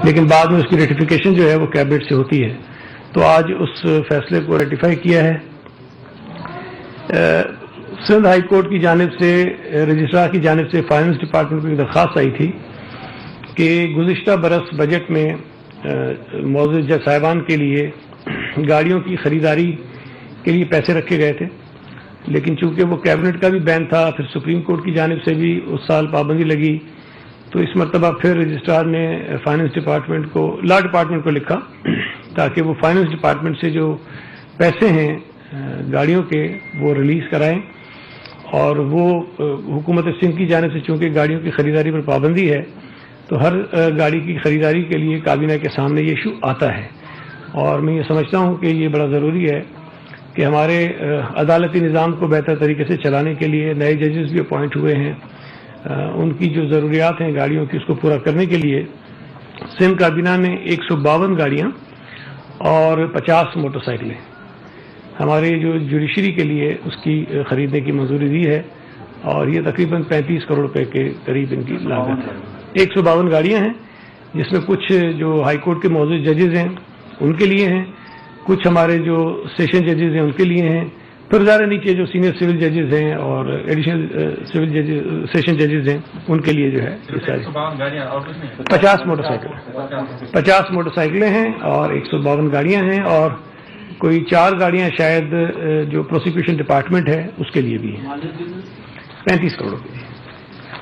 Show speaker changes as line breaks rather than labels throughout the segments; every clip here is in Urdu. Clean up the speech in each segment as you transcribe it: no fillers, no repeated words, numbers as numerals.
لیکن بعد میں اس کی ریٹیفیکیشن جو ہے وہ کیبنٹ سے ہوتی ہے. تو آج اس فیصلے کو ریٹیفائی کیا ہے. سندھ ہائی کورٹ کی جانب سے رجسٹرار کی جانب سے فائنانس ڈپارٹمنٹ کو ایک درخواست آئی تھی کہ گزشتہ برس بجٹ میں معزز جج صاحبان کے لیے گاڑیوں کی خریداری کے لیے پیسے رکھے گئے تھے، لیکن چونکہ وہ کیبنٹ کا بھی بین تھا، پھر سپریم کورٹ کی جانب سے بھی اس سال پابندی لگی، تو اس مرتبہ پھر رجسٹرار نے فائنانس ڈپارٹمنٹ کو لا ڈپارٹمنٹ کو لکھا تاکہ وہ فائنانس ڈپارٹمنٹ سے جو پیسے ہیں گاڑیوں کے وہ ریلیز کرائیں. اور وہ حکومت سندھ کی جانب سے چونکہ گاڑیوں کی خریداری پر پابندی ہے تو ہر گاڑی کی خریداری کے لیے کابینہ کے سامنے یہ ایشو آتا ہے. اور میں یہ سمجھتا ہوں کہ یہ بڑا ضروری ہے کہ ہمارے عدالتی نظام کو بہتر طریقے سے چلانے کے لیے نئے ججز بھی اپوائنٹ ہوئے ہیں، ان کی جو ضروریات ہیں گاڑیوں کی اس کو پورا کرنے کے لیے سندھ کابینہ نے 152 گاڑیاں اور 50 موٹر سائیکلیں ہمارے جو جوڈیشری کے لیے اس کی خریدنے کی منظوری دی ہے، اور یہ تقریباً 35 کروڑ روپے کے قریب ان کی لاگت ہے. 152 گاڑیاں ہیں جس میں کچھ جو ہائی کورٹ کے معزز ججز ہیں ان کے لیے ہیں، کچھ ہمارے جو سیشن ججز ہیں ان کے لیے ہیں، پھر ذرا نیچے جو سینئر سول ججز ہیں اور ایڈیشنل سول ججز سیشن ججز ہیں ان کے لیے جو ہے 50 موٹر سائیکلیں ہیں اور 152 گاڑیاں ہیں، اور کوئی 4 گاڑیاں شاید جو پروسیکیوشن ڈپارٹمنٹ ہے اس کے لیے بھی ہیں 35 کروڑ کے لیے،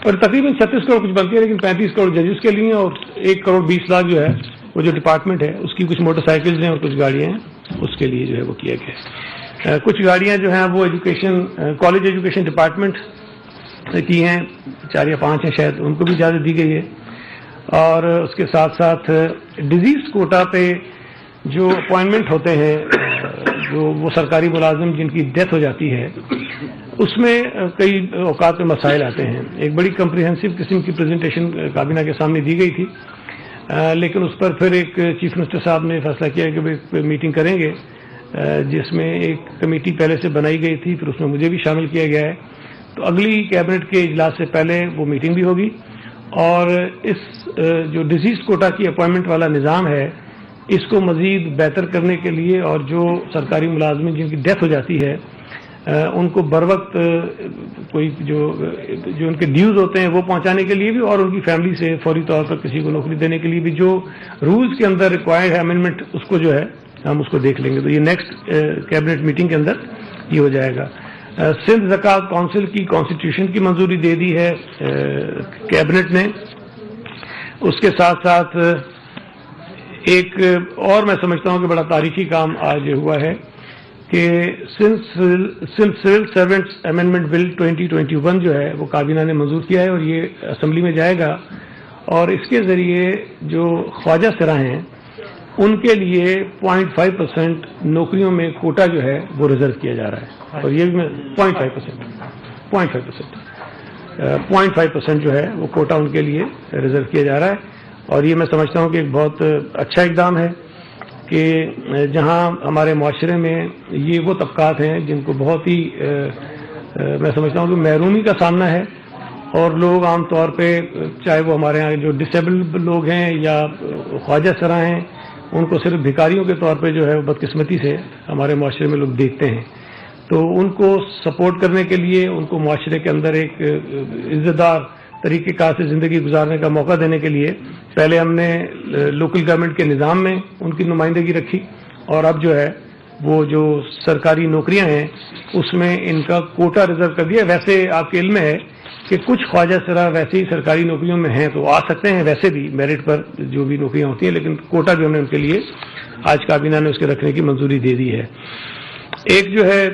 اور تقریباً 36 کروڑ کچھ بنتی ہے، لیکن 35 کروڑ ججز کے لیے اور 1 کروڑ 20 لاکھ جو ہے وہ جو ڈپارٹمنٹ ہے اس کی کچھ موٹر سائیکلز ہیں اور کچھ گاڑیاں ہیں اس کے لیے جو ہے وہ کیا گیا. کچھ گاڑیاں جو ہیں وہ ایجوکیشن کالج ایجوکیشن ڈپارٹمنٹ کی ہیں، 4 یا 5 ہیں شاید، ان کو بھی اجازت دی گئی ہے. اور اس کے ساتھ ساتھ ڈیزیز کوٹا پہ جو اپوائنٹمنٹ ہوتے ہیں جو وہ سرکاری ملازم جن کی ڈیتھ ہو جاتی ہے اس میں کئی اوقات میں مسائل آتے ہیں. ایک بڑی کمپریہنسو قسم کی پریزنٹیشن کابینہ کے سامنے دی گئی تھی، لیکن اس پر پھر ایک چیف منسٹر صاحب نے فیصلہ کیا کہ میٹنگ کریں گے، جس میں ایک کمیٹی پہلے سے بنائی گئی تھی، پھر اس میں مجھے بھی شامل کیا گیا ہے. تو اگلی کیبنٹ کے اجلاس سے پہلے وہ میٹنگ بھی ہوگی، اور اس جو ڈیزیز کوٹا کی اپوائنٹمنٹ والا نظام ہے اس کو مزید بہتر کرنے کے لیے، اور جو سرکاری ملازمین جن کی ڈیتھ ہو جاتی ہے ان کو بر وقت کوئی جو ان کے ڈیوز ہوتے ہیں وہ پہنچانے کے لیے بھی، اور ان کی فیملی سے فوری طور پر کسی کو نوکری دینے کے لیے بھی جو رولز کے اندر ریکوائرڈ ہے امینڈمنٹ اس کو جو ہے ہم اس کو دیکھ لیں گے. تو یہ نیکسٹ کیبنٹ میٹنگ کے اندر یہ ہو جائے گا. سندھ زکوٰۃ کونسل کی کانسٹیٹیوشن کی منظوری دے دی ہے کیبنٹ نے. اس کے ساتھ ساتھ ایک اور میں سمجھتا ہوں کہ بڑا تاریخی کام آج ہوا ہے کہ سندھ سول سروینٹس امینڈمنٹ بل 2021 جو ہے وہ کابینہ نے منظور کیا ہے، اور یہ اسمبلی میں جائے گا، اور اس کے ذریعے جو خواجہ سرا ہیں ان کے لیے 0.5% نوکریوں میں کوٹا جو ہے وہ ریزرو کیا جا رہا ہے، اور یہ بھی 0.5% جو ہے وہ کوٹا ان کے لیے ریزرو کیا جا رہا ہے. اور یہ میں سمجھتا ہوں کہ ایک بہت اچھا اقدام ہے کہ جہاں ہمارے معاشرے میں یہ وہ طبقات ہیں جن کو بہت ہی میں سمجھتا ہوں کہ محرومی کا سامنا ہے، اور لوگ عام طور پہ چاہے وہ ہمارے یہاں جو ڈسیبلڈ لوگ ہیں یا خواجہ سرا ہیں ان کو صرف بھکاریوں کے طور پہ جو ہے بدقسمتی سے ہمارے معاشرے میں لوگ دیکھتے ہیں. تو ان کو سپورٹ کرنے کے لیے، ان کو معاشرے کے اندر ایک عزت دار طریقہ کار سے زندگی گزارنے کا موقع دینے کے لیے پہلے ہم نے لوکل گورنمنٹ کے نظام میں ان کی نمائندگی رکھی، اور اب جو ہے وہ جو سرکاری نوکریاں ہیں اس میں ان کا کوٹا ریزرو کر دیا. ویسے آپ کے علم میں ہے کہ کچھ خواجہ سرا ویسے ہی سرکاری نوکریوں میں ہیں تو آ سکتے ہیں ویسے بھی میرٹ پر جو بھی نوکریاں ہوتی ہیں، لیکن کوٹا بھی ہم نے ان کے لیے آج کابینہ نے اس کے رکھنے کی منظوری دے دی ہے. ایک جو ہے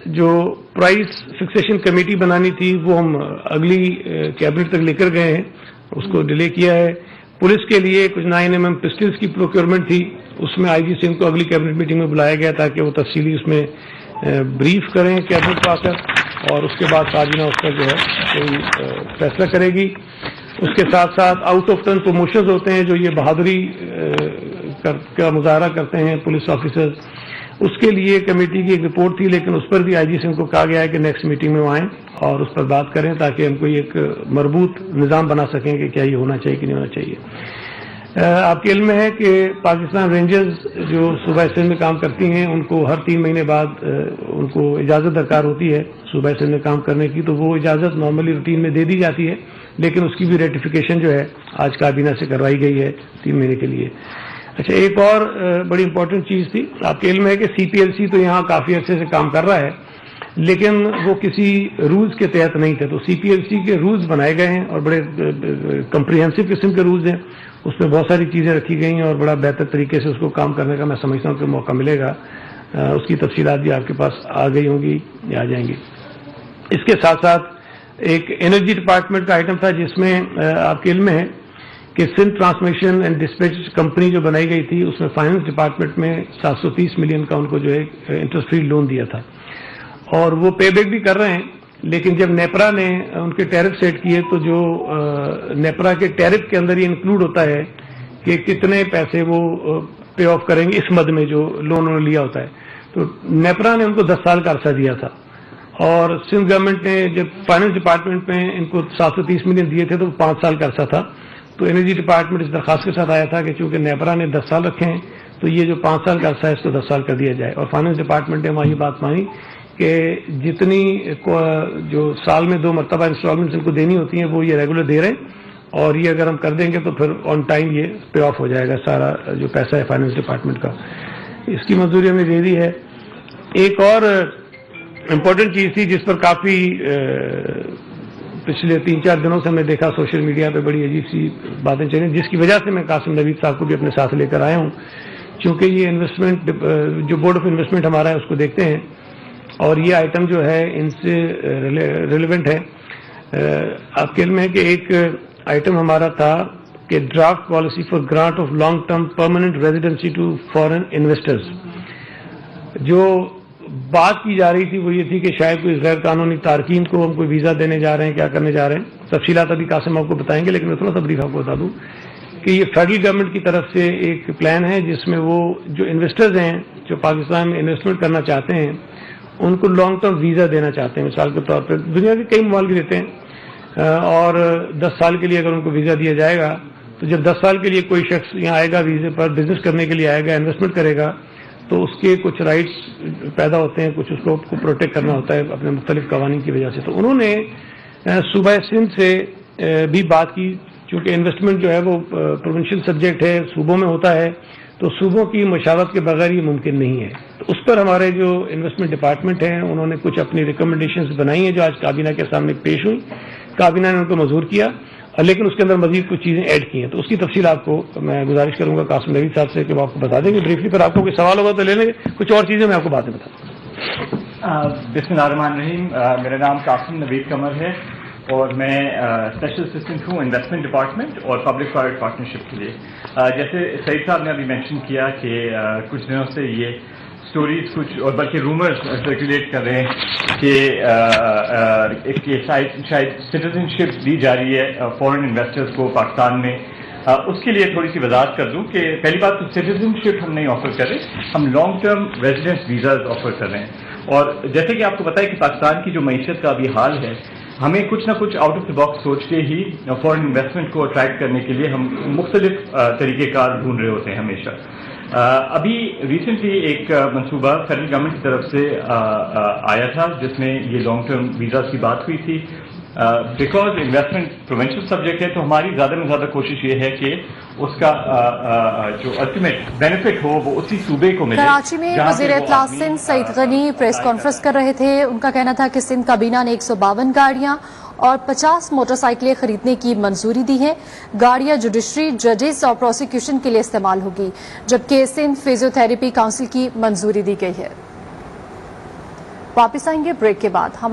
جو پرائز فکسیشن کمیٹی بنانی تھی وہ ہم اگلی کیبنٹ تک لے کر گئے ہیں، اس کو ڈیلے کیا ہے. پولیس کے لیے کچھ 9mm پسٹلز کی پروکیورمنٹ تھی، اس میں آئی جی سنگھ کو اگلی کیبنٹ میٹنگ میں بلایا گیا تاکہ وہ تفصیلی اس میں بریف کریں کیبنٹ کو آ کر، اور اس کے بعد کابینہ اس پر جو ہے کوئی فیصلہ کرے گی. اس کے ساتھ ساتھ آؤٹ آف ٹرن پروموشنز ہوتے ہیں جو یہ بہادری کا مظاہرہ کرتے ہیں پولیس آفیسرز، اس کے لیے کمیٹی کی ایک رپورٹ تھی، لیکن اس پر بھی آئی جی سے ان کو کہا گیا ہے کہ نیکسٹ میٹنگ میں وہ آئیں اور اس پر بات کریں تاکہ ہم کوئی ایک مربوط نظام بنا سکیں کہ کیا یہ ہونا چاہیے کہ نہیں ہونا چاہیے. آپ کے علم میں ہے کہ پاکستان رینجرز جو صوبہ سندھ میں کام کرتی ہیں ان کو ہر 3 مہینے بعد ان کو اجازت درکار ہوتی ہے صوبہ سندھ میں کام کرنے کی، تو وہ اجازت نارملی روٹین میں دے دی جاتی ہے، لیکن اس کی بھی ریٹیفیکیشن جو ہے آج کابینہ سے کروائی گئی ہے 3 مہینے کے لیے. اچھا، ایک اور بڑی امپورٹنٹ چیز تھی. آپ کے علم ہے کہ سی پی ایل سی تو یہاں کافی عرصے سے کام کر رہا ہے، لیکن وہ کسی رولز کے تحت نہیں تھے. تو سی پی ایل سی کے رولز بنائے گئے ہیں اور بڑے کمپریہنسو قسم کے رولز ہیں. اس میں بہت ساری چیزیں رکھی گئی ہیں اور بڑا بہتر طریقے سے اس کو کام کرنے کا میں سمجھتا ہوں کہ موقع ملے گا. اس کی تفصیلات بھی آپ کے پاس آ گئی ہوں گی یا آ جائیں گی. اس کے ساتھ ساتھ ایک انرجی ڈپارٹمنٹ کا آئٹم تھا جس میں آپ کے علم میں ہے کہ Sindh transmission and dispatch company جو بنائی گئی تھی اس میں فائنانس ڈپارٹمنٹ میں 730 ملین کا ان کو جو ہے انٹرسٹ فری لون دیا تھا اور وہ پے بیک بھی کر رہے ہیں. لیکن جب نیپرا نے ان کے ٹیرف سیٹ کیے تو جو نیپرا کے ٹیرف کے اندر یہ انکلوڈ ہوتا ہے کہ کتنے پیسے وہ پے آف کریں گے اس مد میں جو لون انہوں نے لیا ہوتا ہے. تو نیپرا نے ان کو 10 سال کا عرصہ دیا تھا اور سندھ گورنمنٹ نے جب فائنانس ڈپارٹمنٹ میں ان کو 730 ملین دیے تھے تو 5 سال کا عرصہ تھا. تو انرجی ڈپارٹمنٹ اس درخواست کے ساتھ آیا تھا کہ چونکہ نیپرا نے 10 سال رکھے ہیں تو یہ جو 5 سال کا عرصہ ہے اس کو 10 سال کر دیا جائے. اور فائنانس ڈپارٹمنٹ نے وہاں یہ بات مانی کہ جتنی جو سال میں 2 مرتبہ انسٹالمنٹس ان کو دینی ہوتی ہیں وہ یہ ریگولر دے رہے ہیں اور یہ اگر ہم کر دیں گے تو پھر آن ٹائم یہ پے آف ہو جائے گا سارا جو پیسہ ہے فائنانس ڈپارٹمنٹ کا. اس کی منظوری ہم نے دے دی ہے. ایک اور امپورٹنٹ چیز تھی جس پر کافی پچھلے 3-4 دنوں سے ہم نے دیکھا سوشل میڈیا پہ بڑی عجیب سی باتیں چل رہی، جس کی وجہ سے میں قاسم نوید صاحب کو بھی اپنے ساتھ لے کر آیا ہوں. چونکہ یہ انویسٹمنٹ جو بورڈ آف انویسٹمنٹ ہمارا ہے اس کو دیکھتے ہیں اور یہ آئٹم جو ہے ان سے ریلیونٹ ہے. آپ کے علم ہے کہ ایک آئٹم ہمارا تھا کہ draft policy for grant of long term permanent residency to foreign investors. جو بات کی جا رہی تھی وہ یہ تھی کہ شاید کوئی غیر قانونی تارکین کو ہم کوئی ویزا دینے جا رہے ہیں، کیا کرنے جا رہے ہیں. تفصیلات ابھی قاسم آپ کو بتائیں گے، لیکن میں تھوڑا سا بریف آپ کو بتا دوں کہ یہ فیڈرل گورنمنٹ کی طرف سے ایک پلان ہے جس میں وہ جو انویسٹرز ہیں جو پاکستان میں انویسٹمنٹ کرنا چاہتے ہیں ان کو لانگ ٹرم ویزا دینا چاہتے ہیں. مثال کے طور پر دنیا کے کئی ممالک دیتے ہیں اور 10 سال کے لیے اگر ان کو ویزا دیا جائے گا تو جب 10 سال کے لیے کوئی شخص یہاں آئے گا ویزے پر بزنس کرنے کے لیے آئے گا، انویسٹمنٹ کرے گا تو اس کے کچھ رائٹس پیدا ہوتے ہیں، کچھ اس کو پروٹیکٹ کرنا ہوتا ہے اپنے مختلف قوانین کی وجہ سے. تو انہوں نے صوبہ سندھ سے بھی بات کی، چونکہ انویسٹمنٹ جو ہے وہ پروونشل سبجیکٹ ہے، صوبوں میں ہوتا ہے تو صوبوں کی مشاورت کے بغیر یہ ممکن نہیں ہے. تو اس پر ہمارے جو انویسٹمنٹ ڈپارٹمنٹ ہیں انہوں نے کچھ اپنی ریکمنڈیشنز بنائی ہیں جو آج کابینہ کے سامنے پیش ہوئی. کابینہ نے ان کو منظور کیا لیکن اس کے اندر مزید کچھ چیزیں ایڈ کی ہیں. تو اس کی تفصیل آپ کو میں گزارش کروں گا قاسم نوید صاحب سے کہ وہ آپ کو بتا دیں گے بریفلی. پر آپ کو کوئی سوال ہوگا تو لے لیں گے، کچھ اور چیزیں میں آپ کو بعد میں بتاؤں.
بسم اللہ الرحمن الرحیم. میرا نام قاسم نوید قمر ہے اور میں اسپیشل اسسٹنٹ ہوں انویسٹمنٹ ڈپارٹمنٹ اور پبلک پرائیویٹ پارٹنرشپ کے لیے. جیسے سعید صاحب نے ابھی مینشن کیا کہ کچھ دنوں سے یہ اسٹوریز کچھ اور بلکہ رومرز سرکولیٹ کر رہے ہیں کہ شاید سٹیزن شپ دی جا رہی ہے فورن انویسٹرز کو پاکستان میں. اس کے لیے تھوڑی سی وضاحت کر دوں کہ پہلی بات تو سٹیزن شپ ہم نہیں آفر کر رہے، ہم long term residence visas offer کر رہے ہیں. اور جیسے کہ آپ کو پتا ہے کہ پاکستان کی جو معیشت کا ابھی حال ہے، ہمیں کچھ نہ کچھ آؤٹ آف دا باکس سوچ کے ہی فورن انویسٹمنٹ کو اٹریکٹ کرنے کے لیے ہم مختلف طریقہ کار ڈھونڈ رہے ہوتے ہیں ہمیشہ. ابھی ریسنٹلی ایک منصوبہ فیڈرل گورنمنٹ کی طرف سے آیا تھا جس میں یہ لانگ ٹرم ویزاز کی بات ہوئی تھی. بیکاز انویسٹمنٹ پروونشل سبجیکٹ ہے تو ہماری زیادہ میں زیادہ کوشش یہ ہے کہ اس کا جو الٹیمیٹ بینیفٹ ہو وہ اسی صوبے کو ملے.
کراچی میں وزیر اطلاع سندھ سعید غنی پریس کانفرنس کر رہے تھے. ان کا کہنا تھا کہ سندھ کابینہ نے 152 گاڑیاں اور 50 موٹر سائیکلیں خریدنے کی منظوری دی ہے. گاڑیاں جوڈیشری، ججز اور پروسیکیوشن کے لیے استعمال ہوگی، جبکہ سندھ فزیو تھراپی کونسل کی منظوری دی گئی ہے. واپس آئیں گے بریک کے بعد. ہم